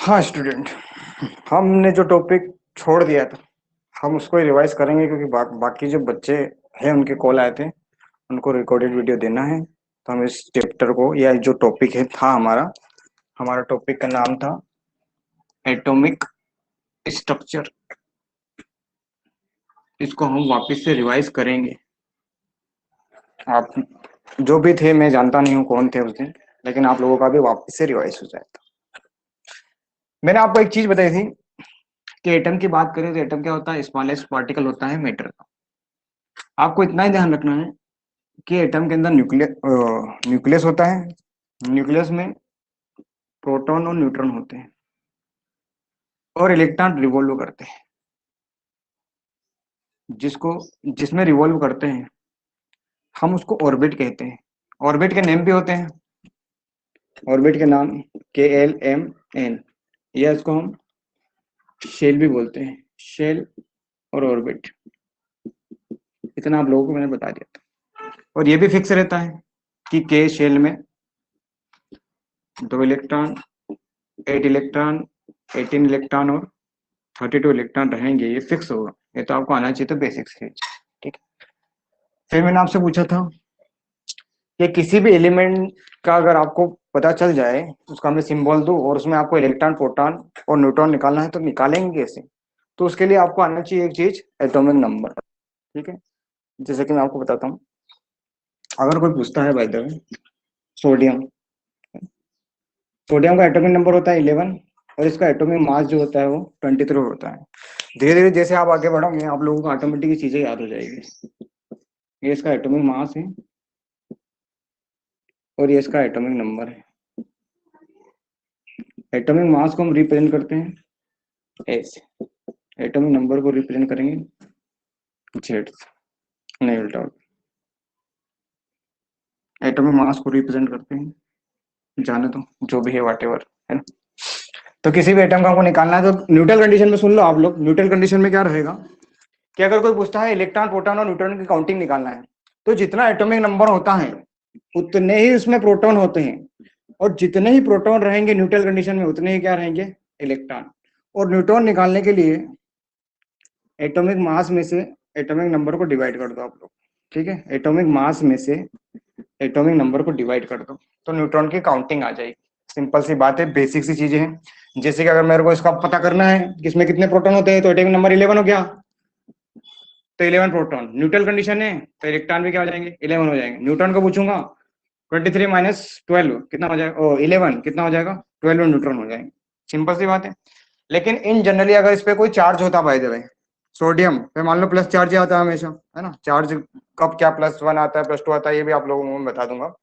हाँ स्टूडेंट, हमने जो टॉपिक छोड़ दिया था हम उसको रिवाइज करेंगे क्योंकि बाकी जो बच्चे हैं उनके कॉल आए थे, उनको रिकॉर्डेड वीडियो देना है। तो हम इस चैप्टर को या जो टॉपिक है था हमारा हमारा टॉपिक का नाम था एटॉमिक स्ट्रक्चर। इसको हम वापस से रिवाइज करेंगे। आप जो भी थे, मैं जानता नहीं हूँ कौन थे उस दिन, लेकिन आप लोगों का भी वापस से रिवाइज हो जाएगा। मैंने आपको एक चीज बताई थी कि एटम की बात करें तो एटम क्या होता है? स्मॉलेस्ट पार्टिकल होता है मैटर का। आपको इतना ही ध्यान रखना है कि एटम के अंदर न्यूक्लियस होता है। न्यूक्लियस में प्रोटॉन और न्यूट्रॉन होते हैं और इलेक्ट्रॉन रिवॉल्व करते हैं। जिसको जिसमें रिवॉल्व करते हैं हम उसको ऑर्बिट कहते हैं। ऑर्बिट के नेम भी होते हैं। ऑर्बिट के नाम KLMN, या इसको हम शेल भी बोलते हैं। शेल और ऑर्बिट, इतना आप लोगों को मैंने बता दिया था। और ये भी फिक्स रहता है कि के शेल में 2 इलेक्ट्रॉन, 8 इलेक्ट्रॉन, 18 इलेक्ट्रॉन और 32 इलेक्ट्रॉन रहेंगे। ये फिक्स होगा। ये तो आपको आना चाहिए, तो बेसिक से। ठीक है। फिर मैंने आपसे पूछा था कि किसी भी एलिमेंट का अगर आपको पता चल जाए, उसका मैं सिंबल दूं और उसमें आपको इलेक्ट्रॉन, प्रोटॉन और न्यूट्रॉन निकालना है, तो निकालेंगे कैसे? तो उसके लिए आपको आना चाहिए एक चीज, एटॉमिक नंबर। ठीक है। जैसे कि मैं आपको बताता हूँ, अगर कोई पूछता है by the way, sodium. Sodium का एटॉमिक नंबर होता है 11 और इसका एटॉमिक मास जो होता है वो 23 होता है। धीरे धीरे जैसे आप आगे बढ़ोगे आप लोगों को ऑटोमेटिक चीजें याद हो जाएगी। ये इसका एटॉमिक मास है और ये इसका एटॉमिक नंबर है। एटॉमिक मास को हम रिप्रेजेंट करते हैं ऐसे, एटॉमिक नंबर को रिप्रेजेंट करेंगे जेड। नहीं, उल्टा। एटॉमिक मास को रिप्रेजेंट करते हैं, जाने दो जो भी है, वाट एवर, है ना। तो किसी भी एटम का हमको निकालना है तो न्यूट्रल कंडीशन में, सुन लो आप लोग, न्यूट्रल कंडीशन में क्या रहेगा कि अगर कोई पूछता है इलेक्ट्रॉन, प्रोटॉन और न्यूट्रॉन की काउंटिंग निकालना है, तो जितना एटॉमिक नंबर होता है उतने ही उसमें प्रोटॉन होते हैं, और जितने ही प्रोटॉन रहेंगे न्यूट्रल कंडीशन में उतने ही क्या रहेंगे? इलेक्ट्रॉन। और न्यूट्रॉन निकालने के लिए एटॉमिक मास में से एटॉमिक नंबर को डिवाइड कर दो आप लोग। ठीक है, एटॉमिक मास में से एटॉमिक नंबर को डिवाइड कर दो तो न्यूट्रॉन की काउंटिंग आ जाएगी। सिंपल सी बात है, बेसिक सी चीजें हैं। जैसे कि अगर मेरे को इसका पता करना है कि इसमें कितने प्रोटॉन होते हैं, तो एटॉमिक नंबर 11 हो गया, तो 11 प्रोटॉन। न्यूट्रल कंडीशन है तो इलेक्ट्रॉन भी क्या हो जाएंगे? 11 हो जाएंगे। न्यूट्रॉन को पूछूंगा 23 माइनस 12 कितना हो जाएगा? 11 कितना हो जाएगा? 12 न्यूट्रॉन हो जाएंगे। सिंपल सी बात है। लेकिन इन जनरली अगर इस पे कोई चार्ज होता, बाय द वे, सोडियम पे मान लो प्लस चार्ज आता है हमेशा, है ना। चार्ज कब क्या +1 आता है, +2 आता है, ये भी आप लोगों को मैं बता दूंगा।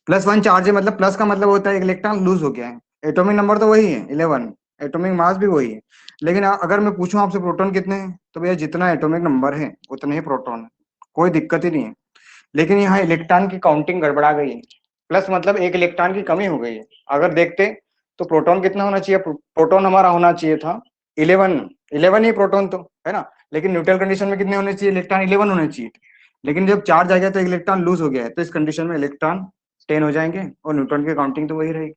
+1 चार्ज है, मतलब प्लस का मतलब होता है एक इलेक्ट्रॉन लूज हो गया है। एटॉमिक नंबर तो वही है 11, एटॉमिक मास भी वही है। लेकिन अगर मैं पूछूं आपसे प्रोटॉन कितने हैं, तो भैया जितना एटॉमिक नंबर है उतने ही प्रोटॉन है, कोई दिक्कत ही नहीं है। लेकिन यहाँ इलेक्ट्रॉन की काउंटिंग गड़बड़ा गई है। प्लस मतलब एक इलेक्ट्रॉन की कमी हो गई है। अगर देखते तो प्रोटॉन कितना होना चाहिए? प्रोटॉन हमारा होना चाहिए था 11, 11 ही प्रोटॉन तो, है ना। लेकिन न्यूट्रल कंडीशन में कितने होने चाहिए? इलेक्ट्रॉन 11 होने चाहिए थे। लेकिन जब चार्ज आ गया तो एक इलेक्ट्रॉन लूज हो गया है, तो इस कंडीशन में इलेक्ट्रॉन 10 हो जाएंगे और न्यूट्रॉन की काउंटिंग तो वही रहेगी।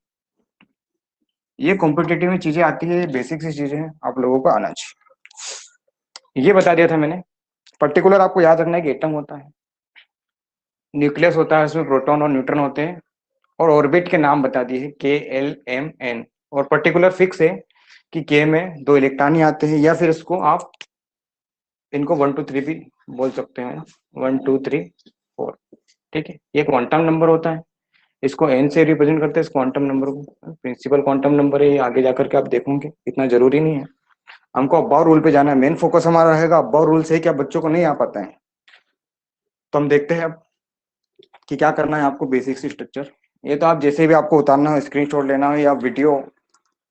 ये कॉम्पिटेटिव में चीजें आती है, बेसिक सी चीजें हैं, आप लोगों को आना चाहिए। ये बता दिया था मैंने। पर्टिकुलर आपको याद रखना है कि एटम होता है, न्यूक्लियस होता है, उसमें प्रोटॉन और न्यूट्रॉन होते हैं, और ऑर्बिट के नाम बता दिए KLMN। और पर्टिकुलर फिक्स है कि के में 2 इलेक्ट्रॉन ही आते हैं, या फिर इसको आप इनको 1 2 3 भी बोल सकते हैं। 1 2 3 4। ठीक है, ये क्वांटम नंबर होता है। इसको एन से रिप्रेजेंट करते हैं इस क्वांटम नंबर को। प्रिंसिपल क्वांटम नंबर है, आगे जाकर के आप देखोगे, इतना जरूरी नहीं है। हमको अब्बाव रूल पे जाना है, मेन फोकस हमारा रहेगा अब्बाव रूल से। क्या बच्चों को नहीं आ पाता है? तो हम देखते हैं अब कि क्या करना है आपको, बेसिक सी स्ट्रक्चर। ये तो आप जैसे भी आपको उतारना हो, स्क्रीनशॉट लेना हो, या वीडियो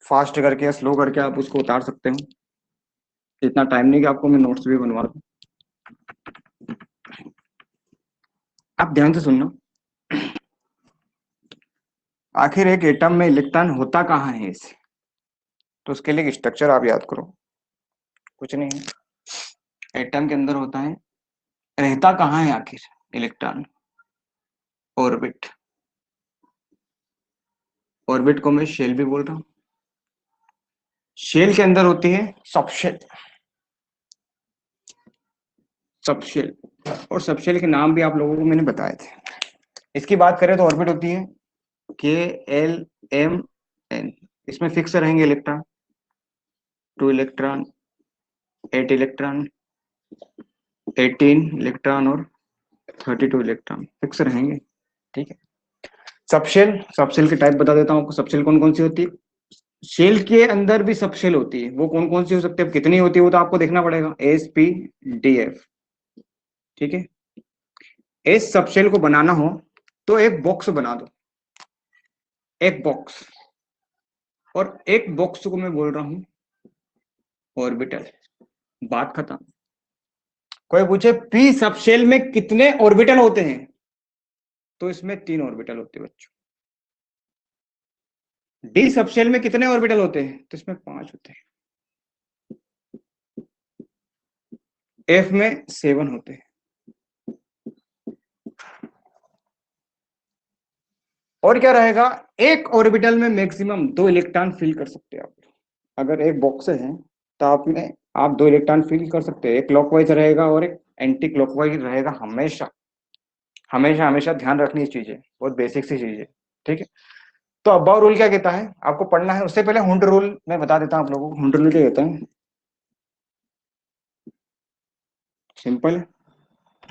फास्ट करके या स्लो करके आप उसको उतार सकते हो। इतना टाइम नहीं कि आपको मैं नोट्स भी बनवा दूं। आप ध्यान से सुनना। आखिर एक एटम में इलेक्ट्रॉन होता कहाँ है इसे? तो उसके लिए स्ट्रक्चर आप याद करो, कुछ नहीं है। एटम के अंदर होता है, रहता कहाँ है आखिर इलेक्ट्रॉन? ऑर्बिट। ऑर्बिट को मैं शेल भी बोल रहा हूँ, शेल के अंदर होती है सबशेल। सबशेल, और सबशेल के नाम भी आप लोगों को मैंने बताए थे। इसकी बात करें तो ऑर्बिट होती है K L M N। इसमें फिक्स रहेंगे इलेक्ट्रॉन, 2 इलेक्ट्रॉन, 8 इलेक्ट्रॉन, 18 इलेक्ट्रॉन और 32 इलेक्ट्रॉन फिक्स रहेंगे। ठीक है। सबशेल, सबशेल के टाइप बता देता हूँ आपको। सबशेल कौन कौन सी होती है। शेल के अंदर भी सबशेल होती है, वो कौन कौन सी हो सकती है, कितनी होती है वो तो आपको देखना पड़ेगा। S P D F। ठीक है। इस सबशेल को बनाना हो तो एक बॉक्स बना दो, एक बॉक्स, और एक बॉक्स को मैं बोल रहा हूं ऑर्बिटल। बात खत्म। कोई पूछे पी सबशेल में कितने ऑर्बिटल होते हैं, तो इसमें 3 ऑर्बिटल होते हैं बच्चों। डी सबशेल में कितने ऑर्बिटल होते हैं, तो इसमें 5 होते हैं। एफ में 7 होते हैं। और क्या रहेगा, एक ऑर्बिटल में मैक्सिमम 2 इलेक्ट्रॉन फिल कर सकते हैं आप। अगर एक बॉक्स है तो आप 2 इलेक्ट्रॉन फिल कर सकते हैं। एक क्लॉकवाइज रहेगा और एक एंटी क्लॉकवाइज रहेगा। हमेशा हमेशा हमेशा ध्यान रखनी चीजें, बहुत बेसिक सी चीज है। ठीक है। तो अब्बाउ रूल क्या कहता है, आपको पढ़ना है। उससे पहले हुंड रूल मैं बता देता हूं आप लोगों को। हुंड रूल क्या कहता है, सिंपल है।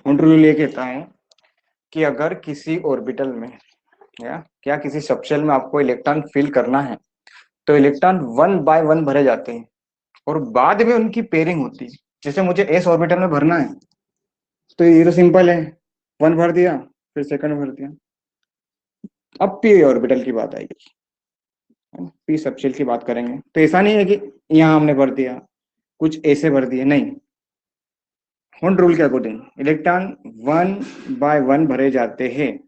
हुंड रूल ये कहता है कि अगर किसी ऑर्बिटल में या क्या किसी सबशेल में आपको इलेक्ट्रॉन फिल करना है, तो इलेक्ट्रॉन 1 बाय 1 भरे जाते हैं और बाद में उनकी पेयरिंग होती है। जैसे मुझे एस ऑर्बिटल में भरना है, तो ये तो सिंपल है, 1 भर दिया, फिर सेकंड भर दिया। अब पी ऑर्बिटल की बात आएगी, पी सबशेल की बात करेंगे, तो ऐसा नहीं है कि यहाँ हमने भर दिया, कुछ ऐसे भर दिए, नहीं। हुंड रूल के अकॉर्डिंग इलेक्ट्रॉन 1 बाय 1 भरे जाते हैं,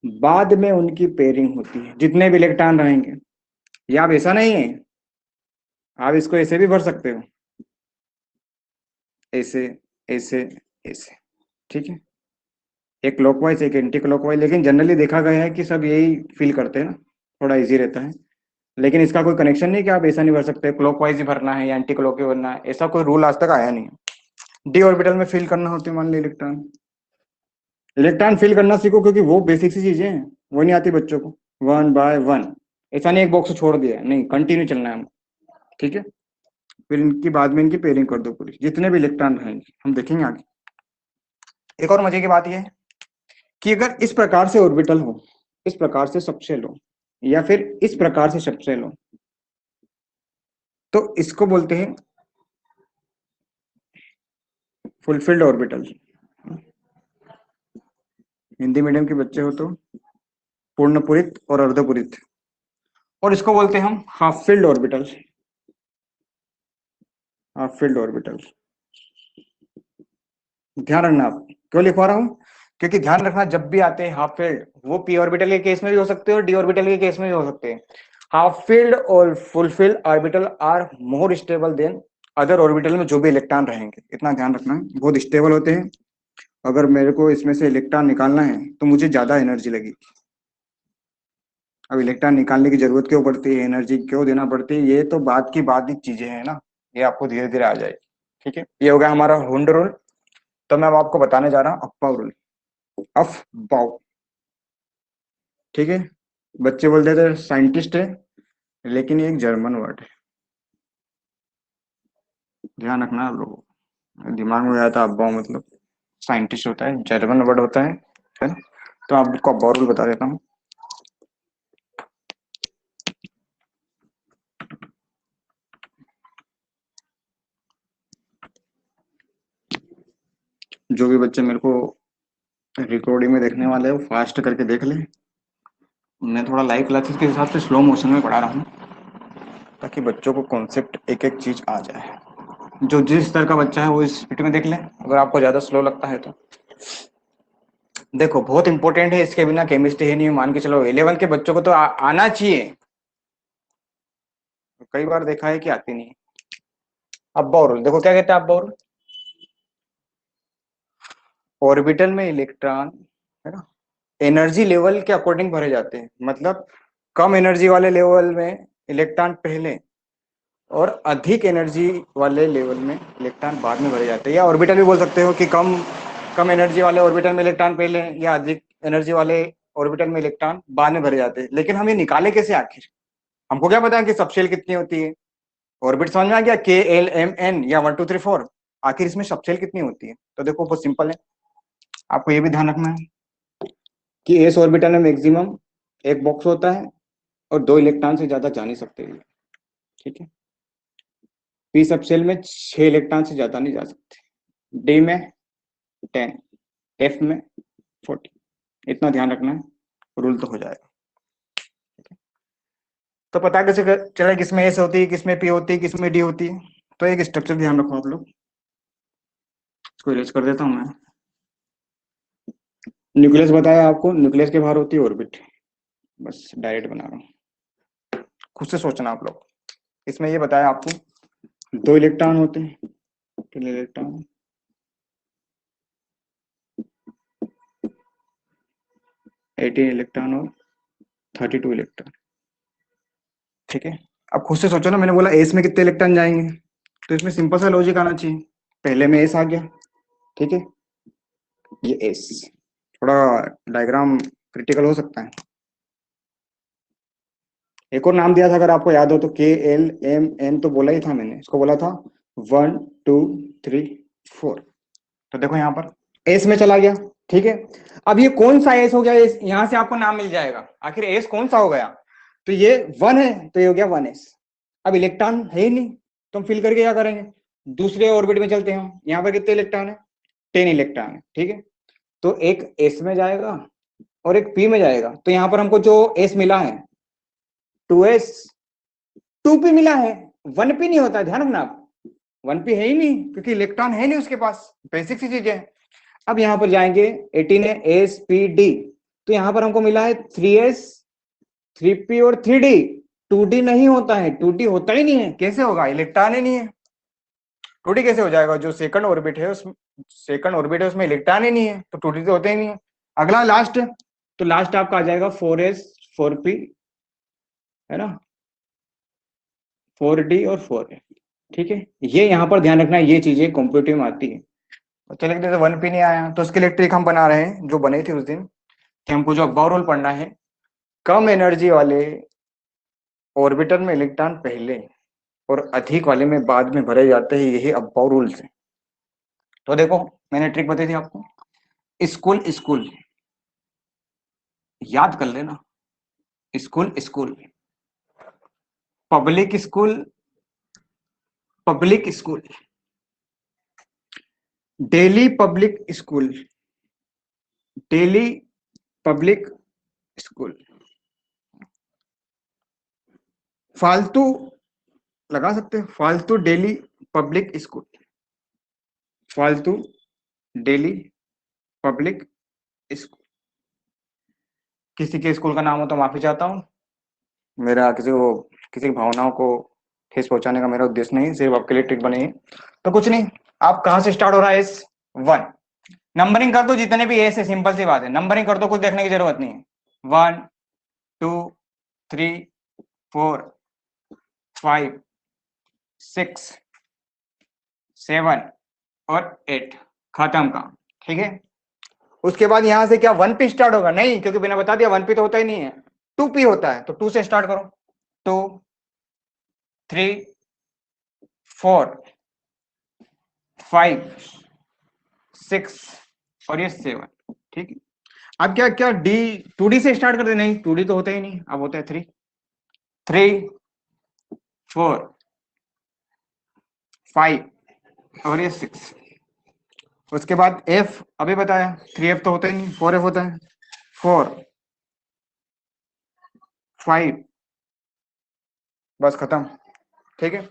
बाद में उनकी पेयरिंग होती है जितने भी इलेक्ट्रॉन रहेंगे। या आप ऐसा नहीं है, आप इसको ऐसे भी भर सकते हो, ऐसे ऐसे ऐसे। ठीक है। एक क्लॉकवाइज एक एंटी क्लॉकवाइज, लेकिन जनरली देखा गया है कि सब यही फील करते हैं ना, थोड़ा इजी रहता है। लेकिन इसका कोई कनेक्शन नहीं कि आप ऐसा नहीं भर सकते, क्लॉकवाइज ही भरना है या एंटी क्लॉकवाइज भरना है, ऐसा कोई रूल आज तक आया नहीं है। डी ऑर्बिटल में फिल करना होती है, मान ली इलेक्ट्रॉन, इलेक्ट्रॉन फिल करना सीखो, क्योंकि वो बेसिक सी चीजें हैं, वो नहीं आती बच्चों को। 1 बाय 1, ऐसा नहीं एक बॉक्स छोड़ दिया, नहीं, कंटिन्यू चलना है हमको। ठीक है। फिर इनकी बाद में इनकी पेयरिंग कर दो पूरी, जितने भी इलेक्ट्रॉन रहेंगे हम देखेंगे आगे। एक और मजे की बात यह है कि अगर इस प्रकार से ऑर्बिटल हो, इस प्रकार से सबशेल हो, या फिर इस प्रकार से सबशेल हो, तो इसको बोलते हैं फुलफिल्ड ऑर्बिटल। हिंदी मीडियम के बच्चे हो तो पूर्णपुरित और अर्धपुरित। और इसको बोलते हैं हम half filled orbital. Half filled orbital, ध्यान रखना। आप क्यों लिखवा रहा हूं, क्योंकि ध्यान रखना जब भी आते हैं हाफ फील्ड, वो पी ऑर्बिटल के केस में भी हो सकते हैं और डी ऑर्बिटल के केस में भी हो सकते हैं। हाफ फील्ड और full filled orbital are more stable than other orbital में जो भी इलेक्ट्रॉन रहेंगे, इतना ध्यान रखना है, बहुत स्टेबल होते हैं। अगर मेरे को इसमें से इलेक्ट्रॉन निकालना है तो मुझे ज्यादा एनर्जी लगेगी। अब इलेक्ट्रॉन निकालने की जरूरत क्यों पड़ती है, एनर्जी क्यों देना पड़ती है, ये तो बात की बात ही चीजें हैं ना, ये आपको धीरे धीरे आ जाएगी। ठीक है। ये हो गया हमारा हुंड रूल। तो मैं अब आपको बताने जा रहा हूँ अप्पा रूल, अफ बाउ। ठीक है। बच्चे बोलते थे साइंटिस्ट है, लेकिन ये एक जर्मन वर्ड है, ध्यान रखना आप लोगों। दिमाग में आया था अब्बाऊ मतलब साइंटिस्ट होता है, जर्मन वर्ड होता है ना। तो आपको अब्बाऊ रूल बता देता हूँ। जो भी बच्चे मेरे को रिकॉर्डिंग में देखने वाले हो, फास्ट करके देख ले। मैं थोड़ा लाइव क्लासेस के हिसाब से स्लो मोशन में पढ़ा रहा हूँ, ताकि बच्चों को कॉन्सेप्ट एक एक चीज आ जाए। जो जिस तरह का बच्चा है वो इस स्पीड में देख ले, अगर आपको ज्यादा स्लो लगता है तो। देखो बहुत इंपॉर्टेंट है, इसके बिना केमिस्ट्री है नहीं, मान के चलो 11 के बच्चों को तो आना चाहिए। कई बार देखा है कि आती नहीं है। अब्बाऊ रूल देखो क्या कहते हैं अब्बाऊ रूल। ऑर्बिटल में इलेक्ट्रॉन, है ना, एनर्जी लेवल के अकॉर्डिंग भरे जाते हैं। मतलब कम एनर्जी वाले लेवल में इलेक्ट्रॉन पहले, और अधिक एनर्जी वाले लेवल में इलेक्ट्रॉन बाद में भरे जाते हैं, या ऑर्बिटल भी बोल सकते हो कि कम कम एनर्जी वाले ऑर्बिटल में इलेक्ट्रॉन पहले या अधिक एनर्जी वाले ऑर्बिटल में इलेक्ट्रॉन बाद में भरे जाते हैं। लेकिन हम ये निकाले कैसे आखिर? हमको क्या पता है कि सबशेल कितनी होती है? ऑर्बिट समझ में आ गया, के एल एम एन या 1 2 3 4। आखिर इसमें सबशेल कितनी होती है? तो देखो बहुत सिंपल है, आपको ये भी ध्यान रखना है कि एस ऑर्बिटल में मैक्सिमम एक बॉक्स होता है और 2 इलेक्ट्रॉन से ज्यादा जा नहीं सकते ये, ठीक है। पी सबशेल में 6 इलेक्ट्रॉन से ज्यादा नहीं जा सकते, डी में 10, एफ में 40। इतना ध्यान रखना है, रूल तो हो जाएगा। तो पता कैसे चला किसमें एस होती है, किसमें पी होती है, किसमें डी होती है? तो एक स्ट्रक्चर ध्यान रखो आप लोग, इसको इरेज कर देता हूं मैं। न्यूक्लियस बताया आपको, न्यूक्लियस के बाहर होती है ऑर्बिट, बस डायरेक्ट बना रहा हूँ, खुद से सोचना आप लोग। इसमें ये बताया आपको 2 इलेक्ट्रॉन होते हैं, 2 इलेक्ट्रॉन, 18 इलेक्ट्रॉन और 32 इलेक्ट्रॉन, ठीक है। अब खुद से सोचो ना, मैंने बोला एस में कितने इलेक्ट्रॉन जाएंगे, तो इसमें सिंपल सा लॉजिक आना चाहिए, पहले में एस आ गया, ठीक है, ये एस। थोड़ा डायग्राम क्रिटिकल हो सकता है। एक और नाम दिया था अगर आपको याद हो तो, के एल एम एन, तो बोला ही था मैंने, इसको बोला था 1 2 3 4। तो देखो यहाँ पर एस में चला गया, ठीक है। अब ये कौन सा एस हो गया, यहां से आपको नाम मिल जाएगा, आखिर एस कौन सा हो गया? तो ये 1 है, तो ये हो गया 1s। अब इलेक्ट्रॉन है ही नहीं, तो हम फिल करके क्या करेंगे, दूसरे ऑर्बिट में चलते हैं। यहाँ पर कितने इलेक्ट्रॉन है? 10 इलेक्ट्रॉन है, ठीक है। तो एक एस में जाएगा और एक पी में जाएगा, तो यहाँ पर हमको जो एस मिला है 2s, 2p मिला है, 1p नहीं होता, ध्यान रखना आप, 1p है ही नहीं क्योंकि इलेक्ट्रॉन है नहीं उसके पास, बेसिक सी चीज है। अब यहां पर जाएंगे 18 है एस पी डी, तो यहां पर हमको मिला है 3s 3p और 3d। 2d नहीं होता है, 2d होता ही नहीं है, कैसे होगा, इलेक्ट्रॉन ही नहीं है। 2d कैसे हो जाएगा, जो सेकंड ऑर्बिट है उसमें, सेकंड ऑर्बिट है उसमें इलेक्ट्रॉन ही नहीं है, तो 2d तो होते ही नहीं है। अगला लास्ट, तो लास्ट आपका आ जाएगा 4s 4p, है ना, 4d और 4a, ठीक है। ये यहाँ पर ध्यान रखना, ये चीजें कॉम्पिटिटिव में आती है। तो चलिए जैसे 1p नहीं आया, तो उसके लिए ट्रिक हम बना रहे हैं जो बने थे उस दिन, कि हमको जो अब्बाव रूल पढ़ना है, कम एनर्जी वाले ऑर्बिटल में इलेक्ट्रॉन पहले और अधिक वाले में बाद में भरे जाते हैं, यही अब्बाव रूल्स है। तो देखो मैंने ट्रिक बताई थी आपको, स्कूल स्कूल याद कर लेना, school school, public school public school, daily public school, daily public school, फालतू लगा सकते हैं, फालतू डेली पब्लिक स्कूल, फालतू डेली पब्लिक स्कूल। किसी के स्कूल का नाम हो तो माफी चाहता हूँ, मेरा किसी की भावनाओं को ठेस पहुंचाने का मेरा उद्देश्य नहीं, सिर्फ आपके लिए ट्रिक बनी है। तो कुछ नहीं, आप कहां से स्टार्ट हो रहा है, एस 1, नंबरिंग कर दो जितने भी एस है, सिंपल सी बात है, नंबरिंग कर दो, कुछ देखने की जरूरत नहीं है। 1 2 3 4 5 6 7 और 8, खत्म काम, ठीक है। उसके बाद यहां से क्या 1p स्टार्ट होगा? नहीं, क्योंकि बिना बता दिया 1p तो होता ही नहीं है, 2p होता है, तो 2 से स्टार्ट करो, 2 3 4 5 6 और ये 7, ठीक है। अब क्या क्या डी 2d से स्टार्ट कर दे? नहीं, 2d तो होता ही नहीं, अब होता है 3 3 4 5 और ये 6। उसके बाद f अभी बताया, 3f तो होता ही नहीं, 4f होता है, 4 5, बस खत्म, ठीक है।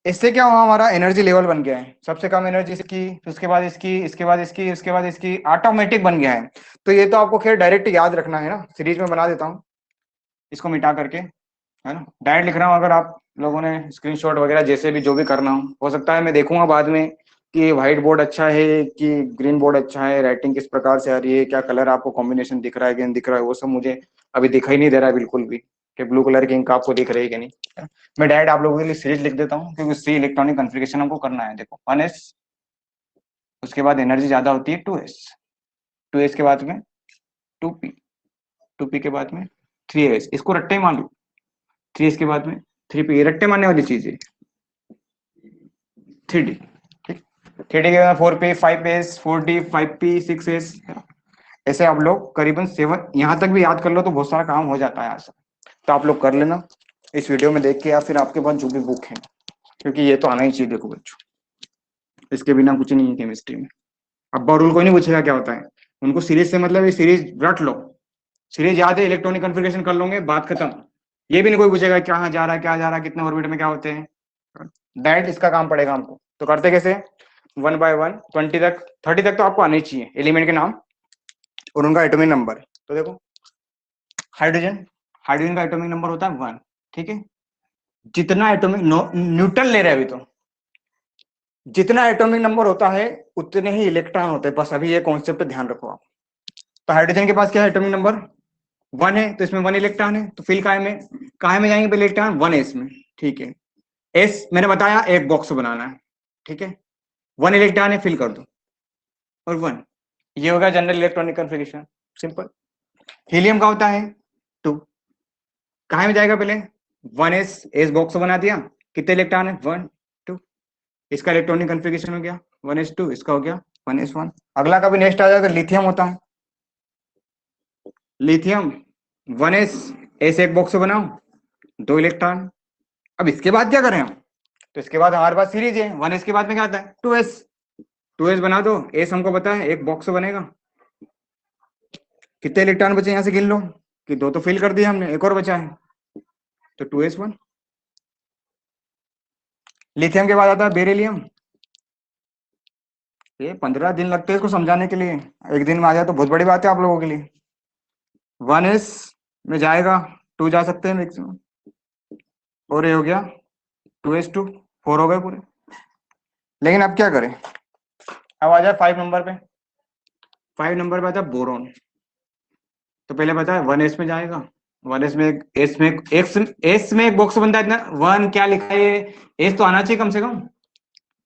इससे क्या हुआ, हमारा एनर्जी लेवल बन गया है, सबसे कम एनर्जी इसकी, उसके बाद इसकी, इसके बाद इसकी, उसके बाद इसकी, ऑटोमेटिक बन गया है। तो ये तो आपको खैर डायरेक्ट याद रखना है ना, सीरीज में बना देता हूँ इसको मिटा करके, है ना, डायरेक्ट लिख रहा हूँ। अगर आप लोगों ने स्क्रीनशॉट वगैरह जैसे भी जो भी करना हो सकता है मैं देखूंगा बाद में कि व्हाइट बोर्ड अच्छा है कि ग्रीन बोर्ड अच्छा है, राइटिंग किस प्रकार से आ रही है, क्या कलर आपको कॉम्बिनेशन दिख रहा है कि नहीं दिख रहा है, वो सब मुझे अभी दिखाई नहीं दे रहा है बिल्कुल भी, कि ब्लू कलर की इंक आपको दिख रही है कि नहीं। मैं डायरेक्ट आप लोगों के लिए सीरीज लिख देता हूँ क्योंकि सी इलेक्ट्रॉनिक कॉन्फ़िगरेशन हमको करना है। देखो 1s, उसके बाद एनर्जी ज्यादा होती है 2s, 2s के बाद में 2p, 2p के बाद में 3s, इसको रट्टे मान लो, 3s के बाद में 3p, रट्टे मारने वाली चीज है। 3d, ठीक, 3d के बाद 4p, 5s, 4d, 5p, 6s, ऐसे आप लोग करीबन 7 यहाँ तक भी याद कर लो तो बहुत सारा काम हो जाता है यहाँ से। तो आप लोग कर लेना इस वीडियो में देख के, या फिर आपके पास जो भी बुक है, क्योंकि ये तो आना ही चाहिए। देखो बच्चों, इसके बिना कुछ नहीं है केमिस्ट्री में। अब रूल कोई नहीं पूछेगा क्या होता है, उनको सीरीज से मतलब ये सीरीज रट लो, सीरीज याद है, इलेक्ट्रॉनिक कॉन्फ़िगरेशन कर लोगे, बात खत्म। ये भी नहीं कोई पूछेगा कहाँ जा रहा है, क्या जा रहा है, कितने ऑर्बिट में क्या होते हैं, डायरेक्ट इसका काम पड़ेगा हमको। तो करते कैसे, 1 बाय 1, 20 तक, 30 तक तो आपको आने चाहिए एलिमेंट के नाम और उनका एटॉमिक नंबर। तो देखो हाइड्रोजन, हाइड्रोजन का एटॉमिक नंबर होता है 1, ठीक है। जितना एटॉमिक न्यूटन ले रहे हैं अभी, तो जितना एटॉमिक नंबर होता है उतने ही इलेक्ट्रॉन होते हैं, बस अभी ये कॉन्सेप्ट ध्यान रखो आप। तो हाइड्रोजन के पास क्या है, एटॉमिक नंबर 1 है, तो इसमें 1 इलेक्ट्रॉन है, तो फिल काहे में जाएंगे पहले इलेक्ट्रॉन, 1s में, ठीक है। एस मैंने बताया एक बॉक्स बनाना है, ठीक है, 1 इलेक्ट्रॉन है, फिल कर दो और 1, ये होगा general electronic configuration, simple. Helium का होता है 2, कहा में जाएगा पहले, 1s, एस बॉक्स बना दिया, कितने इलेक्ट्रॉन है, 1 2, इसका इलेक्ट्रॉनिक कॉन्फ़िगरेशन हो गया 1s2, इसका हो गया 1s1। अगला का भी नेक्स्ट आ जाएगा, लिथियम होता है, लिथियम 1s, एस एक बॉक्स बनाओ, 2 इलेक्ट्रॉन। अब इसके बाद क्या करें हम, तो इसके बाद हमारे पास सीरीज है, 1s के बाद में क्या आता है, 2s, 2s बना दो, एस हमको पता है एक बॉक्स बनेगा, कितने इलेक्ट्रॉन बचे यहां से गिन लो, कि 2 तो फिल कर दिया हमने, एक और बचा है, तो 2s1। लिथियम के बाद आता है बेरिलियम, ये 15 दिन लगते हैं इसको समझाने के लिए, एक दिन में आ जाए तो बहुत बड़ी बात है आप लोगों के लिए। 1s में जाएगा, 2 जा सकते हैं मैक्सिमम, और ये हो गया 2s2, 4 हो गए पूरे। लेकिन अब क्या करें, अब आ जाए 5 नंबर पे, 5 नंबर पे आता है बोरोन। तो पहले पता है 1s में जाएगा, 1s में एक एस में एस में एक बॉक्स बनता है इतना, 1 क्या लिखा है, एस तो आना चाहिए कम से कम,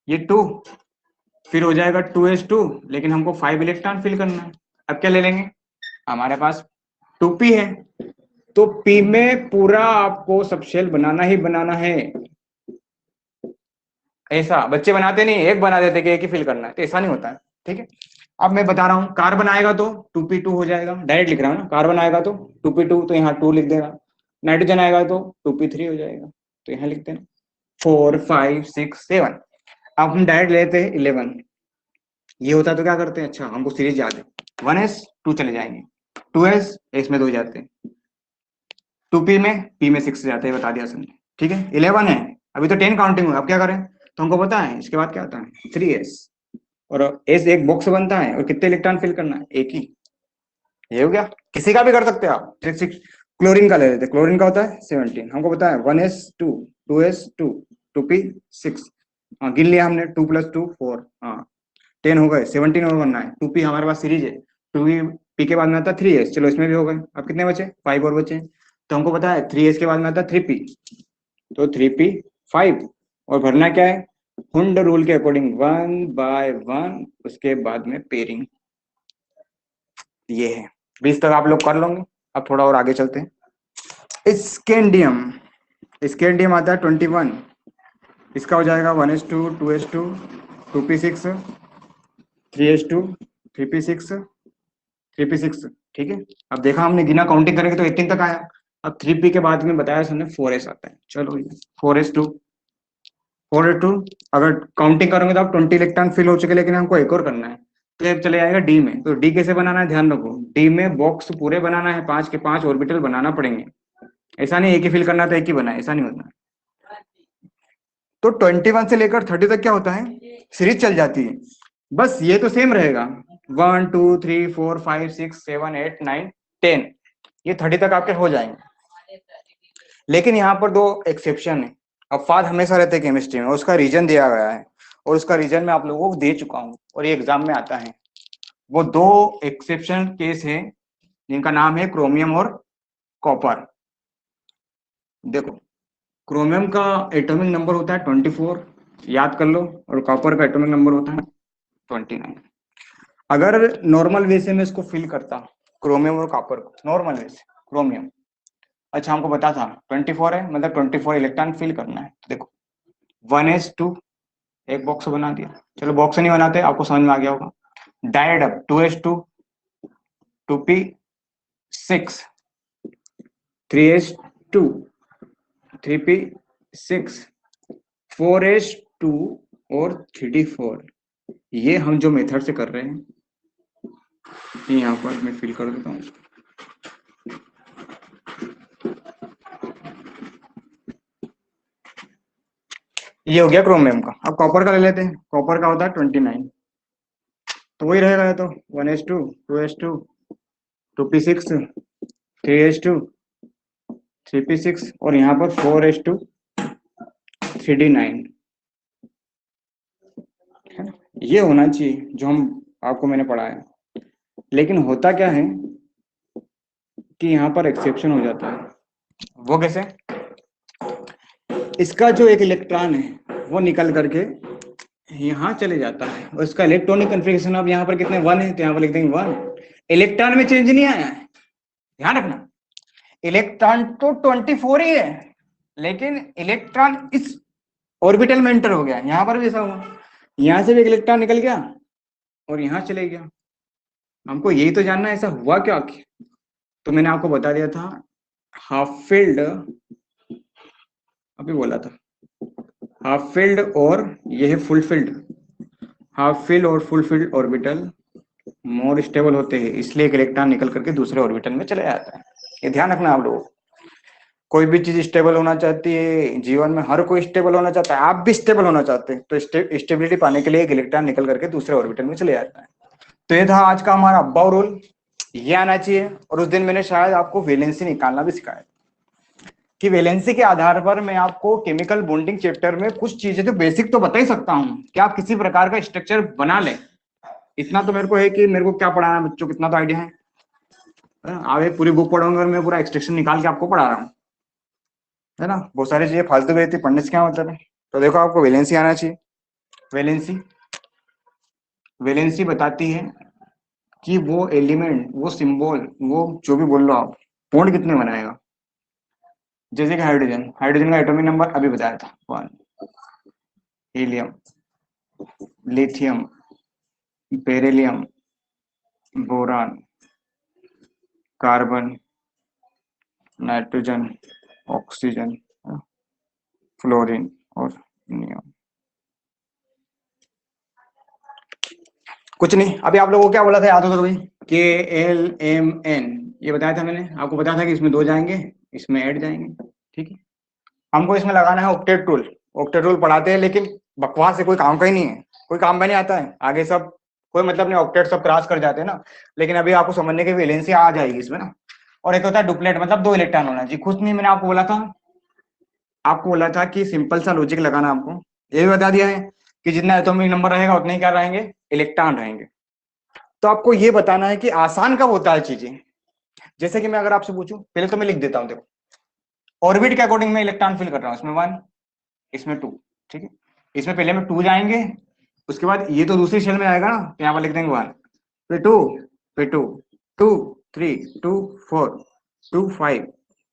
ये 2, फिर हो जाएगा 2s2, लेकिन हमको 5 इलेक्ट्रॉन फिल करना है। अब क्या ले लेंगे, हमारे पास 2p है, तो p में पूरा आपको सब शेल बनाना ही बनाना है। ऐसा बच्चे बनाते नहीं, एक बना देते कि एक ही फिल करना है, तो ऐसा नहीं होता है, ठीक है। अब मैं बता रहा हूँ, कार्बन आएगा तो 2p2 हो जाएगा, डायरेक्ट लिख रहा हूँ ना, कार्बन आएगा तो 2p2, तो यहाँ 2 लिख देगा। नाइट्रोजन आएगा तो 2p3 हो जाएगा, तो यहाँ लिख देना 4 5 6 7। अब हम डायरेक्ट लेते हैं 11, ये होता तो क्या करते हैं, अच्छा हमको सीरीज याद है, 1s 2 चले जाएंगे, 2s एस में 2 जाते हैं, 2p में p में 6 जाते हैं, बता दिया समझे, ठीक है। 11 है, अभी तो 10 काउंटिंग हुआ, अब क्या करें, तो हमको पता है इसके बाद क्या आता है 3s, और एस एक बॉक्स बनता है, और कितने इलेक्ट्रॉन फिल करना है, एक ही, ये हो गया। किसी का भी कर सकते हैं आप, क्लोरीन का ले लेते, क्लोरीन का होता है 17, हमको पता है 1s2, 2s2, 2p6, हाँ गिन लिया हमने, 2 + 2 4, हाँ 10 हो गए, 17 और बनना है, 2p हमारे पास सीरीज है, 2p के बाद में आता है 3s, चलो इसमें भी हो गए, अब कितने बचे, 5 और बचे, तो हमको पता है 3s के बाद में आता है 3p, तो 3p 5, और भरना क्या है, हुंड रूल के अकॉर्डिंग 1 बाय 1, उसके बाद में पेयरिंग, ये है। 20 तक आप लोग कर लोगे, अब थोड़ा और आगे चलते हैं। स्कैंडियम, स्कैंडियम आता है 21, इसका हो जाएगा 1s2, 2s2, 2p6, 3s2, 3p6, 3p6, ठीक है। अब देखा हमने, गिना काउंटिंग करेंगे तो 18 तक आया। अब 3p के बाद में बताया हमने 4s आता है, चलो 4s2, 4s2, अगर काउंटिंग करोगे तो आप 20 इलेक्ट्रॉन फिल हो चुके, लेकिन हमको एक और करना है, तो एक चले जाएगा डी में। तो डी कैसे बनाना है, ध्यान रखो, डी में बॉक्स पूरे बनाना है, 5 के 5 ऑर्बिटल बनाना पड़ेंगे, ऐसा नहीं एक ही फिल करना तो एक ही बनाए, ऐसा नहीं होता। तो 21 से लेकर 30 तक क्या होता है, सीरीज चल जाती है, बस ये तो सेम रहेगा, 1 2 3 4 5 6 7 8 9 10, ये 30 तक आपके हो जाएंगे। लेकिन यहाँ पर 2 एक्सेप्शन है, अपवाद हमेशा रहते हैं केमिस्ट्री में, उसका रीजन दिया गया है, और उसका रीजन मैं आप लोगों को दे चुका हूँ, और ये एग्जाम में आता है। वो 2 एक्सेप्शन केस है, जिनका नाम है क्रोमियम और कॉपर। देखो क्रोमियम का एटॉमिक नंबर होता है 24, याद कर लो, और कॉपर का एटॉमिक नंबर होता है 29। अगर नॉर्मल वे से मैं इसको फिल करता क्रोमियम और कॉपर को, नॉर्मल वे से क्रोमियम, अच्छा हमको पता था 24 है, मतलब 24 इलेक्ट्रॉन फिल करना है। तो देखो 1s2, एक बॉक्स बना दिया, चलो बॉक्स नहीं बनाते, आपको समझ में आ गया होगा। Died up 2s2, 2p6, 3s2, 3p6, 4s2 और 3d4। ये हम जो मेथड से कर रहे हैं, ये यहाँ पर मैं फिल कर देता हूँ। ये हो गया क्रोमियम का। अब कॉपर का ले लेते हैं। कॉपर का होता है 29, तो वही रहेगा, ये तो 1s2, 2s2, 2p6, 3s2, 3p6 और यहाँ पर 4s2, 3d9, है ना? ये होना चाहिए जो हम आपको मैंने पढ़ाया। लेकिन होता क्या है कि यहाँ पर एक्सेप्शन हो जाता है। वो कैसे? इसका जो एक इलेक्ट्रॉन है वो निकल करके यहाँ चले जाता है, और इसका इलेक्ट्रॉनिक कन्फिग्रेशन अब यहाँ पर कितने 1 है, तो यहाँ पर लिख देंगे 1। इलेक्ट्रॉन में चेंज नहीं आया है, ध्यान रखना। इलेक्ट्रॉन तो 24 ही है, लेकिन इलेक्ट्रॉन इस ऑर्बिटल में एंटर हो गया। यहाँ पर भी ऐसा हुआ, यहाँ से भी एक इलेक्ट्रॉन निकल गया और यहाँ चले गया। हमको यही तो जानना है ऐसा हुआ क्या। तो मैंने आपको बता दिया था हाफ फील्ड, अभी बोला था हाफ फील्ड और ये है फुल फील्ड। हाफ फील्ड और full filled orbital more stable होते हैं, इसलिए एक इलेक्ट्रॉन निकल करके दूसरे ऑर्बिटल में चले जाता है। ये ध्यान रखना आप लोगों को। कोई भी चीज स्टेबल होना चाहती है जीवन में, हर कोई स्टेबल होना चाहता है, आप भी स्टेबल होना चाहते हैं, तो स्टेबिलिटी पाने के लिए एक इलेक्ट्रॉन निकल करके दूसरे ऑर्बिटल में चले जाता है। तो ये था आज का हमारा अब्बाउ रूल, ये आना चाहिए। और उस दिन मैंने शायद आपको वैलेंसी निकालना भी सिखाया कि वैलेंसी के आधार पर मैं आपको केमिकल बॉन्डिंग चैप्टर में कुछ चीजें तो बेसिक तो बता ही सकता हूं कि आप किसी प्रकार का स्ट्रक्चर बना लें। इतना तो मेरे को है कि मेरे को क्या पढ़ाना है बच्चों, कितना तो आइडिया है। आप एक पूरी बुक पढ़ोगे और मैं पूरा एक्सट्रैक्शन निकाल के आपको पढ़ा रहा हूँ, है ना। बहुत सारी चीजें फालतू गई थी, पढ़ने से क्या मतलब है। तो देखो आपको वैलेंसी आना चाहिए। वैलेंसी वैलेंसी बताती है कि वो एलिमेंट, वो सिंबल, वो जो भी बोल लो आप, बॉन्ड कितने बनाएगा। जैसे कि हाइड्रोजन, हाइड्रोजन का एटॉमिक नंबर अभी बताया था 1। Helium, lithium, beryllium, boron, carbon, nitrogen, oxygen, fluorine और नियॉन। कुछ नहीं, अभी आप लोगों को क्या बोला था याद होगा भाई, के एल एम एन, ये बताया था मैंने आपको। बताया था कि इसमें 2 जाएंगे, इसमें 8 जाएंगे, ठीक है। हमको इसमें लगाना है ऑक्टेट रूल। ऑक्टेट रूल पढ़ाते हैं लेकिन बकवास से कोई काम का ही नहीं है, कोई काम में नहीं आता है आगे, सब कोई मतलब नहीं, ऑक्टेट सब क्रॉस कर जाते हैं ना। लेकिन अभी आपको समझने की वैलेंसी आ जाएगी इसमें ना। और एक होता है डुप्लेट, मतलब 2 इलेक्ट्रॉन होना जी। कुछ नहीं, मैंने आपको बोला था कि सिंपल सा लॉजिक लगाना। आपको ये भी बता दिया है कि जितना एटॉमिक नंबर रहेगा उतने ही क्या रहेंगे, इलेक्ट्रॉन रहेंगे। तो आपको ये बताना है कि आसान कब होता है चीजें। जैसे कि मैं अगर आपसे पूछूं, पहले तो मैं लिख देता हूं, देखो ऑर्बिट के अकॉर्डिंग मैं इलेक्ट्रॉन फिल कर रहा हूं। इसमें 1, इसमें 2, ठीक है। इसमें पहले में 2 जाएंगे, उसके बाद ये तो दूसरी शेल में आएगा ना, तो यहाँ पर लिख देंगे 1, फिर 2, फिर 2, 2 3, 2 4, 2 5,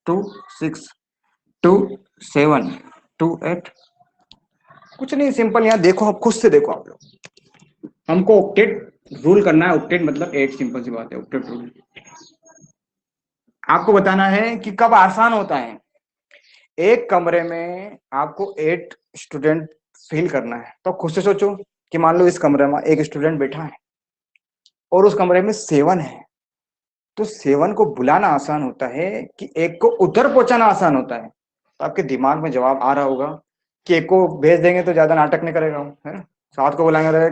2 6, 2 7, 2 8। कुछ नहीं, सिंपल। यहाँ देखो, आप खुद से देखो आप लोग। हमको ऑक्टेट रूल करना है। ऑक्टेट मतलब 8, सिंपल सी बात है ऑक्टेट रूल। आपको बताना है कि कब आसान होता है। एक कमरे में आपको 8 स्टूडेंट फिल करना है, तो खुद से सोचो कि मान लो इस कमरे में एक स्टूडेंट बैठा है और उस कमरे में 7 है। तो 7 को बुलाना आसान होता है कि एक को उधर पहुंचाना आसान होता है। तो आपके दिमाग में जवाब आ रहा होगा कि एक को भेज देंगे तो ज्यादा नाटक नहीं करेगा, है ना। 7 को बुलाएंगे, अरे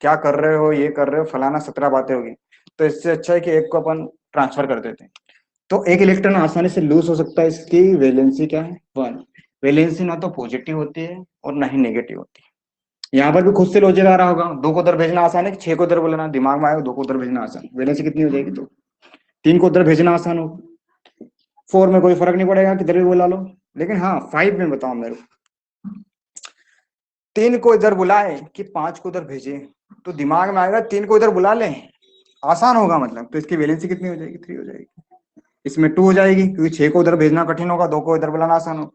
क्या कर रहे हो, ये कर रहे हो, फलाना 17 बातें होगी। तो इससे अच्छा है कि एक को अपन ट्रांसफर कर देते हैं। तो एक इलेक्ट्रॉन आसानी से लूज हो सकता है। इसकी वैलेंसी क्या है, 1। वैलेंसी ना तो पॉजिटिव होती है और ना ही नेगेटिव होती है। यहाँ पर भी खुद से लॉजिक आ रहा होगा, 2 को उधर भेजना आसान है कि 6 को उधर बोलना। दिमाग में आएगा 2 को उधर भेजना आसान, वैलेंसी कितनी हो जाएगी, 2। 3 को उधर भेजना आसान होगा, 4 में कोई फर्क नहीं पड़ेगा, किधर भी बोला लो, लेकिन हाँ 5 में बताओ मेरे को, 3 को इधर बुलाए कि 5 को उधर भेजे, तो दिमाग में आएगा 3 को इधर बुला लें, आसान होगा मतलब, तो इसकी वैलेंसी कितनी हो जाएगी, 3 हो जाएगी। इसमें 2 हो जाएगी क्योंकि 6 को उधर भेजना कठिन होगा, 2 को इधर बुलाना आसान हो।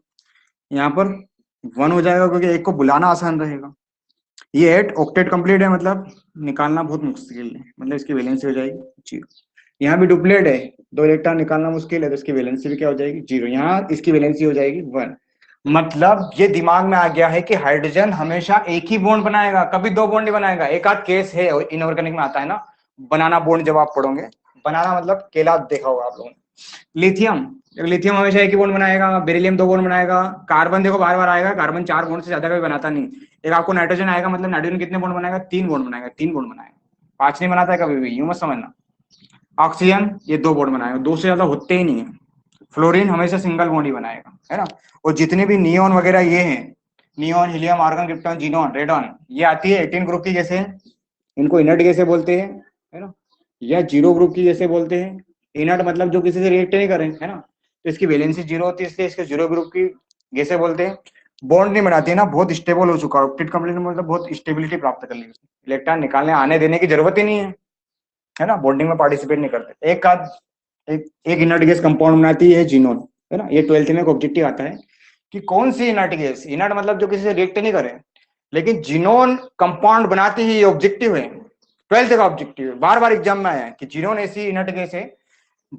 यहाँ पर 1 हो जाएगा क्योंकि 1 को बुलाना आसान रहेगा। ये 8 ऑक्टेट कंप्लीट है, मतलब निकालना बहुत मुश्किल है, मतलब इसकी वैलेंसी हो जाएगी 0। यहाँ भी डुप्लेट है, 2 इलेक्ट्रॉन निकालना मुश्किल है, तो इसकी वैलेंसी भी क्या हो जाएगी 0। यहाँ इसकी वैलेंसी हो जाएगी 1। मतलब ये दिमाग में आ गया है कि हाइड्रोजन हमेशा एक ही बॉन्ड बनाएगा, कभी 2 बॉन्ड नहीं बनाएगा। एक आध केस है इनऑर्गेनिक में आता है ना बनाना बॉन्ड, जब आप पढ़ोगे बनाना मतलब केला देखा होगा आप लोगों ने। लिथियम, लिथियम हमेशा एक ही बॉन्ड बनाएगा, बेरिलियम 2 बॉन्ड बनाएगा, कार्बन देखो बार बार आएगा, कार्बन 4 बॉन्ड से ज्यादा कभी बनाता नहीं। एक आपको नाइट्रोजन आएगा, मतलब नाइट्रोजन कितने बॉन्ड बनाएगा, 3 बॉन्ड बनाएगा, 3 बॉन्ड बनाएगा, 5 नहीं बनाता है कभी भी, यूं मत समझना। ऑक्सीजन ये 2 बॉन्ड बनाएगा, 2 से ज्यादा होते ही नहीं है। फ्लोरीन हमेशा सिंगल बॉन्ड ही बनाएगा, है ना। और जितने भी नियोन वगैरह ये हैं, neon, helium, argon, krypton, xenon, radon, ये आती है 18 ग्रुप की जैसे, इनको इनर्ट गैसें बोलते हैं, है ना, या 0 ग्रुप की जैसे बोलते हैं। इनर्ट मतलब जो किसी से रिएक्ट नहीं करें, है ना, तो इसकी वैलेंसी 0 होती है, इसलिए इसके 0 ग्रुप की गैसें बोलते हैं। बॉन्ड नहीं बनाती है ना, बहुत स्टेबल हो चुका है, ऑक्टेट कंप्लीट मतलब बहुत स्टेबिलिटी प्राप्त कर ली, इलेक्ट्रॉन निकालने आने देने की जरूरत ही नहीं है ना, बॉन्डिंग में पार्टिसिपेट नहीं करते। एक इनर्ट गैस कंपाउंड बनाती है जीनोन, है ना। ये 12th में एक ऑब्जेक्टिव आता है कि कौन सी इनर्ट गैस, इनर्ट मतलब जो किसी से रिएक्ट नहीं करे, लेकिन जीनोन कंपाउंड बनाती है, ये ऑब्जेक्टिव है, 12th का ऑब्जेक्टिव है, बार बार एग्जाम में आया है कि जीनोन ऐसी इनर्ट गैस है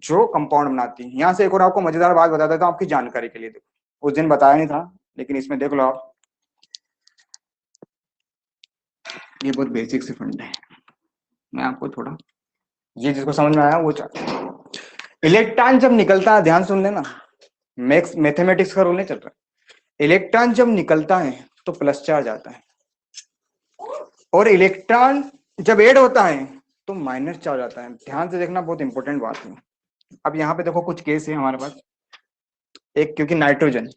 जो कंपाउंड बनाती है। यहाँ से एक और आपको मजेदार बात बता देता हूँ आपकी जानकारी के लिए, देखो उस दिन बताया नहीं था लेकिन इसमें देख लो आप, ये बहुत बेसिक से फंड है, मैं आपको थोड़ा, ये जिसको समझ में आया वो चाहता। इलेक्ट्रॉन जब निकलता है, ध्यान सुन लेना, मैक्स मैथमेटिक्स का रूल नहीं चल रहा। इलेक्ट्रॉन जब निकलता है तो प्लस चार्ज आता है, और इलेक्ट्रॉन जब ऐड होता है तो माइनस चार्ज आता है। ध्यान से देखना, बहुत इंपॉर्टेंट बात है। अब यहाँ पे देखो कुछ केस है हमारे पास, एक क्योंकि नाइट्रोजन,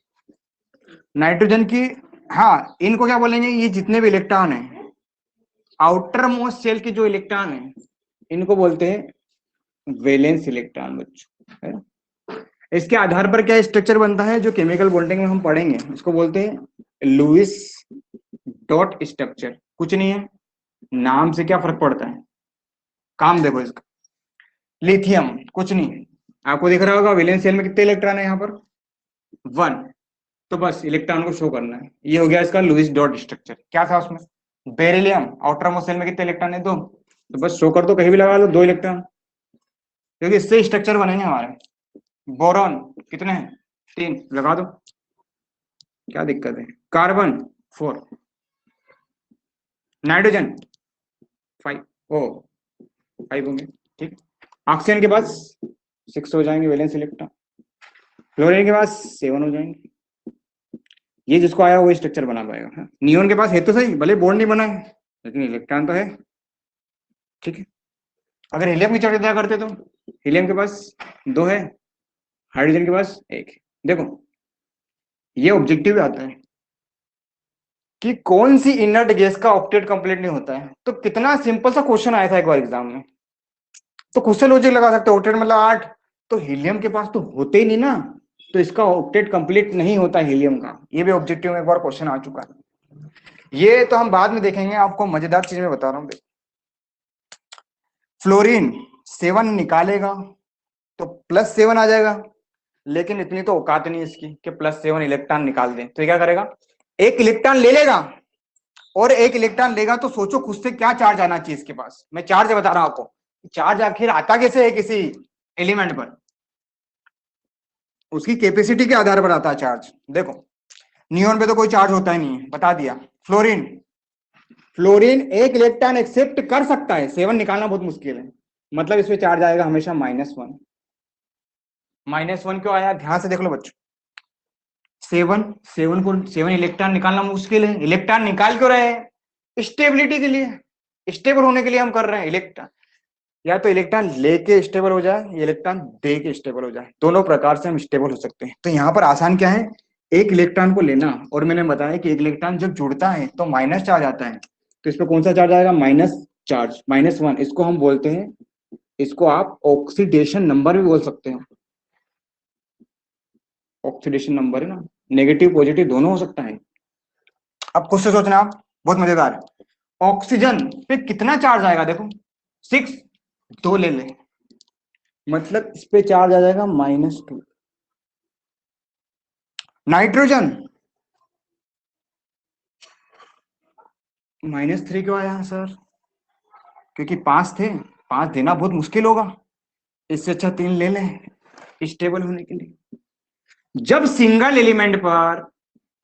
नाइट्रोजन की, हाँ इनको क्या बोलेंगे, ये जितने भी इलेक्ट्रॉन है, आउटर मोस्ट शेल के जो इलेक्ट्रॉन है, इनको बोलते हैं वैलेंस इलेक्ट्रॉन बच्चों, है ना। इसके आधार पर क्या स्ट्रक्चर बनता है, जो केमिकल बॉन्डिंग में हम पढ़ेंगे उसको बोलते हैं लुईस डॉट स्ट्रक्चर। कुछ नहीं है, नाम से क्या फर्क पड़ता है, काम देखो इसका। लिथियम कुछ नहीं, आपको दिख रहा होगा वैलेंस शेल में कितने इलेक्ट्रॉन है, यहाँ पर 1, तो बस इलेक्ट्रॉन को शो करना है। ये हो गया इसका लुईस डॉट स्ट्रक्चर। क्या था उसमें, बेरिलियम आउटर मोस्ट शेल में कितने इलेक्ट्रॉन है, 2, तो बस शो कर दो, कहीं भी लगा लो 2 इलेक्ट्रॉन, क्योंकि इससे स्ट्रक्चर बनेंगे हमारे। बोरॉन कितने हैं, 3, लगा दो, क्या दिक्कत है। कार्बन 4, नाइट्रोजन 5, ओ 5 होंगे, ठीक। ऑक्सीजन के पास 6 हो जाएंगे वैलेंस इलेक्ट्रॉन, फ्लोरीन के पास 7 हो जाएंगे। ये जिसको आया वो स्ट्रक्चर बना पाएगा। हाँ? नियोन के पास है तो सही, भले बॉन्ड नहीं बना है लेकिन इलेक्ट्रॉन तो है, ठीक है। अगर हीलियम की चर्चा करते तो हीलियम के पास 2 है, हाइड्रोजन के पास 1 है। देखो ये ऑब्जेक्टिव आता है कि कौन सी इनर्ट गैस का ऑक्टेट कंप्लीट नहीं होता है। तो कितना सिंपल सा क्वेश्चन आया था एक बार एग्जाम में, तो खुद से लॉजिक लगा सकते हो, ऑक्टेट मतलब 8, तो हीलियम के पास तो होते ही नहीं ना, तो इसका ऑक्टेट कंप्लीट नहीं होता हीलियम का। ये भी ऑब्जेक्टिव में एक बार क्वेश्चन आ चुका है, ये तो हम बाद में देखेंगे। आपको मजेदार चीज में बता रहा हूँ, फ्लोरीन 7 निकालेगा तो +7 आ जाएगा, लेकिन इतनी तो औकात नहीं इसकी कि +7 इलेक्ट्रॉन निकाल दे। तो क्या करेगा, एक इलेक्ट्रॉन ले लेगा, और एक इलेक्ट्रॉन लेगा तो सोचो खुद से क्या चार्ज आना चाहिए इसके पास। मैं चार्ज बता रहा हूं आपको, चार्ज आखिर आता कैसे है किसी एलिमेंट पर, उसकी कैपेसिटी के आधार पर आता है चार्ज। देखो नियोन पे तो कोई चार्ज होता ही नहीं है, बता दिया। फ्लोरीन, फ्लोरीन एक इलेक्ट्रॉन एक्सेप्ट कर सकता है, 7 निकालना बहुत मुश्किल है, मतलब इसमें चार्ज आएगा हमेशा -1। -1 क्यों आया, ध्यान से देख लो बच्चों। 7 इलेक्ट्रॉन निकालना मुश्किल है, इलेक्ट्रॉन निकाल क्यों रहे हैं, स्टेबिलिटी के लिए, स्टेबल होने के लिए हम कर रहे हैं। इलेक्ट्रॉन या तो इलेक्ट्रॉन लेके स्टेबल हो जाए, या इलेक्ट्रॉन दे के स्टेबल हो जाए, दोनों प्रकार से हम स्टेबल हो सकते हैं। तो यहाँ पर आसान क्या है, एक इलेक्ट्रॉन को लेना, और मैंने बताया कि एक इलेक्ट्रॉन जब जुड़ता है तो माइनस चार्ज आता है, तो इस पर कौन सा चार्ज आएगा, माइनस चार्ज, -1। इसको हम बोलते हैं, इसको आप ऑक्सीडेशन नंबर भी बोल सकते हैं, ऑक्सीडेशन नंबर है ना, नेगेटिव पॉजिटिव दोनों हो सकता है। अब खुद से सोचना आप, बहुत मजेदार है। ऑक्सीजन पे कितना चार्ज आएगा, देखो 6, 2 ले ले, मतलब इस पे चार्ज आ जाएगा -2। नाइट्रोजन -3 क्यों आया सर? क्योंकि 5 थे, 5 देना बहुत मुश्किल होगा, इससे अच्छा 3 ले लें स्टेबल होने के लिए। जब सिंगल एलिमेंट पर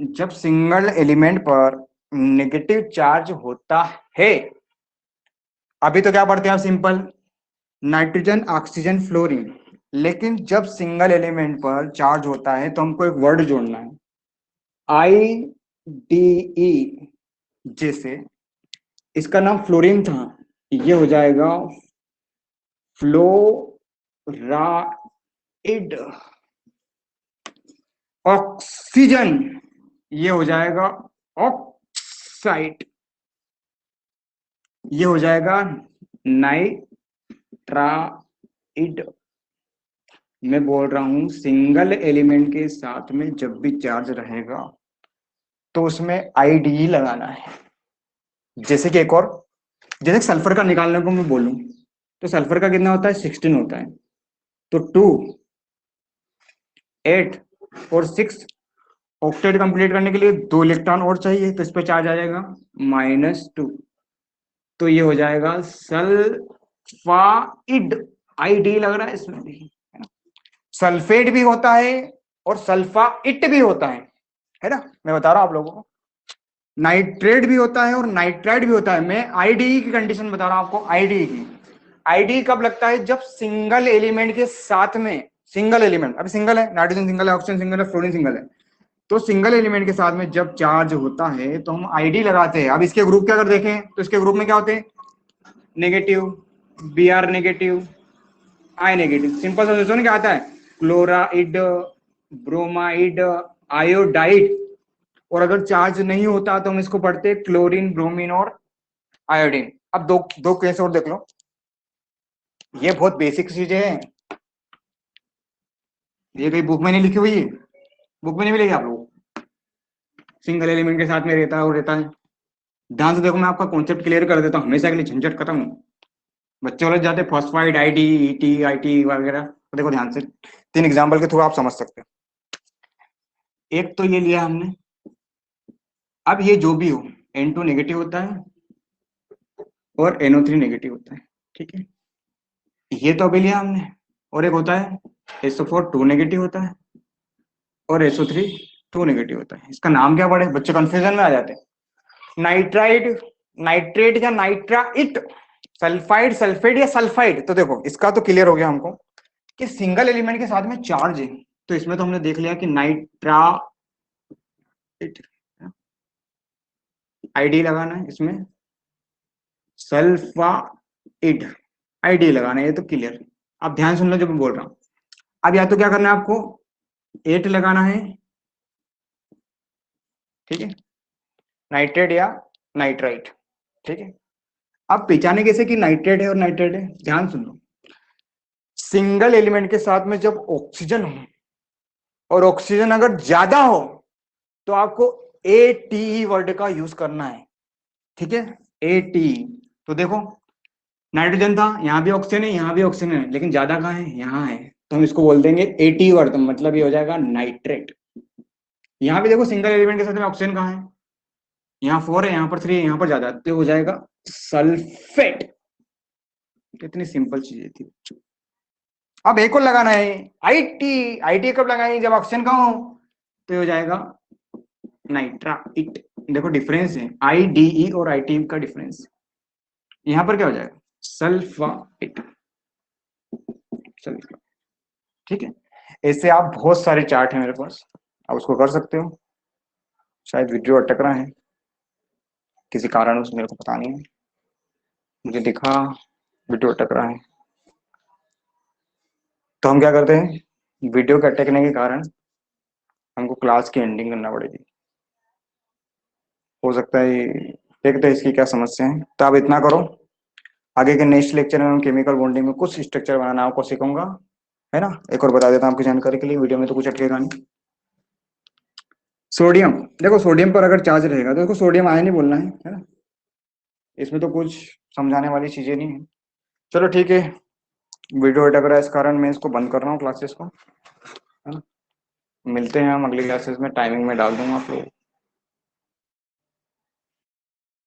जब सिंगल एलिमेंट पर नेगेटिव चार्ज होता है, अभी तो क्या पढ़ते हैं आप, सिंपल नाइट्रोजन ऑक्सीजन फ्लोरीन, लेकिन जब सिंगल एलिमेंट पर चार्ज होता है तो हमको एक वर्ड जोड़ना है, IDE। जैसे इसका नाम फ्लोरीन था, ये हो जाएगा फ्लोराइड। ऑक्सीजन ये हो जाएगा ऑक्साइड, ये हो जाएगा नाइट्राइड। मैं बोल रहा हूं सिंगल एलिमेंट के साथ में जब भी चार्ज रहेगा तो उसमें IDE लगाना है। जैसे कि एक और, जैसे सल्फर का निकालने को मैं बोलूं, तो सल्फर का कितना होता है, 16 होता है, तो 2, 8 और 6, ऑक्टेट कंप्लीट करने के लिए 2 इलेक्ट्रॉन और चाहिए, तो इस पे चार्ज आ जाएगा -2, तो ये हो जाएगा सल्फाइड। ID लग रहा है इसमें भी, सल्फेट भी होता है और सल्फाइट भी होता है ना, मैं बता रहा हूं आप लोगों को। नाइट्रेट भी होता है और नाइट्राइड भी होता है। मैं IDE की कंडीशन बता रहा हूं आपको, IDE की। IDE कब लगता है, जब सिंगल एलिमेंट के साथ में, सिंगल एलिमेंट अभी सिंगल है, नाइट्रोजन सिंगल है, ऑक्सीजन सिंगल है, फ्लोरीन सिंगल है, तो सिंगल एलिमेंट के साथ में जब चार्ज होता है तो हम ID लगाते हैं। अब इसके ग्रुप क्या अगर देखें तो इसके ग्रुप में क्या होते हैं, negative, Br negative, I negative. Simple सा सोचो ना क्या आता है, क्लोराइड, ब्रोमाइड, आयोडाइड। और अगर चार्ज नहीं होता तो हम इसको पढ़ते हैं क्लोरीन, ब्रोमीन और आयोडीन। अब दो दो केस और देख लो, ये बहुत बेसिक चीजें हैं, ये कहीं बुक में नहीं लिखी हुई है, बुक में नहीं मिलेगी आप लोग। सिंगल एलिमेंट के साथ में रहता है और रहता है, ध्यान से देखो, मैं आपका कॉन्सेप्ट क्लियर कर देता हूँ, हमेशा के लिए झंझट खत्म हो। बच्चे वाले जाते फॉस्फाइड, IDE, IT वगैरह, तो देखो ध्यान से 3 एग्जाम्पल के थ्रू आप समझ सकते हो। एक तो ये लिया हमने, अब ये जो भी हो, N2 नेगेटिव होता है और NO3 नेगेटिव होता है, ठीक है, ये तो अभी लिया हमने। और एक होता है SO4 2 नेगेटिव होता है और SO3 2 नेगेटिव होता है। इसका नाम क्या पड़े, बच्चे कंफ्यूजन में आ जाते हैं। नाइट्राइड, नाइट्रेट या नाइट्राइट, सल्फाइड, सल्फेट या सल्फाइड। तो देखो इसका तो क्लियर हो गया हमको कि सिंगल एलिमेंट के साथ में चार्ज है, तो इसमें तो हमने देख लिया कि नाइट्रा ID लगाना है, इसमें सल्फाइड ID लगाना है, ये तो क्लियर। अब ध्यान सुन लो जो मैं बोल रहा हूं। अब या तो क्या करना है आपको, 8 लगाना है, ठीक है, नाइट्रेट या नाइट्राइट, ठीक है। अब पहचाने कैसे कि नाइट्रेट है और नाइट्रेट है, ध्यान सुन लो। सिंगल एलिमेंट के साथ में जब ऑक्सीजन हो और ऑक्सीजन अगर ज्यादा हो तो आपको ATE वर्ड का यूज करना है, ठीक है, ATE। तो देखो नाइट्रोजन था, यहां भी ऑक्सीजन है, यहां भी ऑक्सीजन है, लेकिन ज्यादा कहाँ है, यहाँ है, तो हम इसको बोल देंगे ATE वर्ड, मतलब ये हो जाएगा नाइट्रेट। यहाँ भी देखो सिंगल एलिमेंट के साथ में ऑक्सीजन कहाँ है, यहाँ 4 है, यहाँ पर 3 है, यहाँ पर ज्यादा, तो हो जाएगा सल्फेट। कितनी सिंपल चीजें थी। अब एक और लगाना है, IT कब लगाएंगे, जब ऑक्सीजन कहाँ हो, तो हो जाएगा नाइट्राइट। देखो डिफरेंस है, IDE और IT का डिफरेंस। यहाँ पर क्या हो जाएगा, सल्फाइट, सल्फा, ठीक है। ऐसे आप बहुत सारे चार्ट हैं मेरे पास, आप उसको कर सकते हो। शायद वीडियो अटक रहा है किसी कारण, उस मेरे को पता नहीं है, मुझे दिखा वीडियो अटक रहा है। तो हम क्या करते हैं, वीडियो के अटकने के कारण हमको क्लास की एंडिंग करना पड़ेगी, हो सकता है, देखते हैं इसकी क्या समस्या है। तो आप इतना करो, आगे के नेक्स्ट लेक्चर में हम केमिकल बॉन्डिंग में कुछ स्ट्रक्चर बनाना आपको सिखाऊंगा, है ना। एक और बता देता हूँ आपकी जानकारी के लिए, वीडियो में तो कुछ अटकेगा नहीं। सोडियम, देखो सोडियम पर अगर चार्ज रहेगा तो उसको सोडियम आयन ही बोलना है ना। इसमें तो कुछ समझाने वाली चीजें नहीं है। चलो ठीक है, वीडियो अटक रहा है इस कारण मैं इसको बंद कर रहा हूँ क्लासेस को, है ना। मिलते हैं हम अगली क्लासेस में, टाइमिंग में डाल दूंगा आप लोग।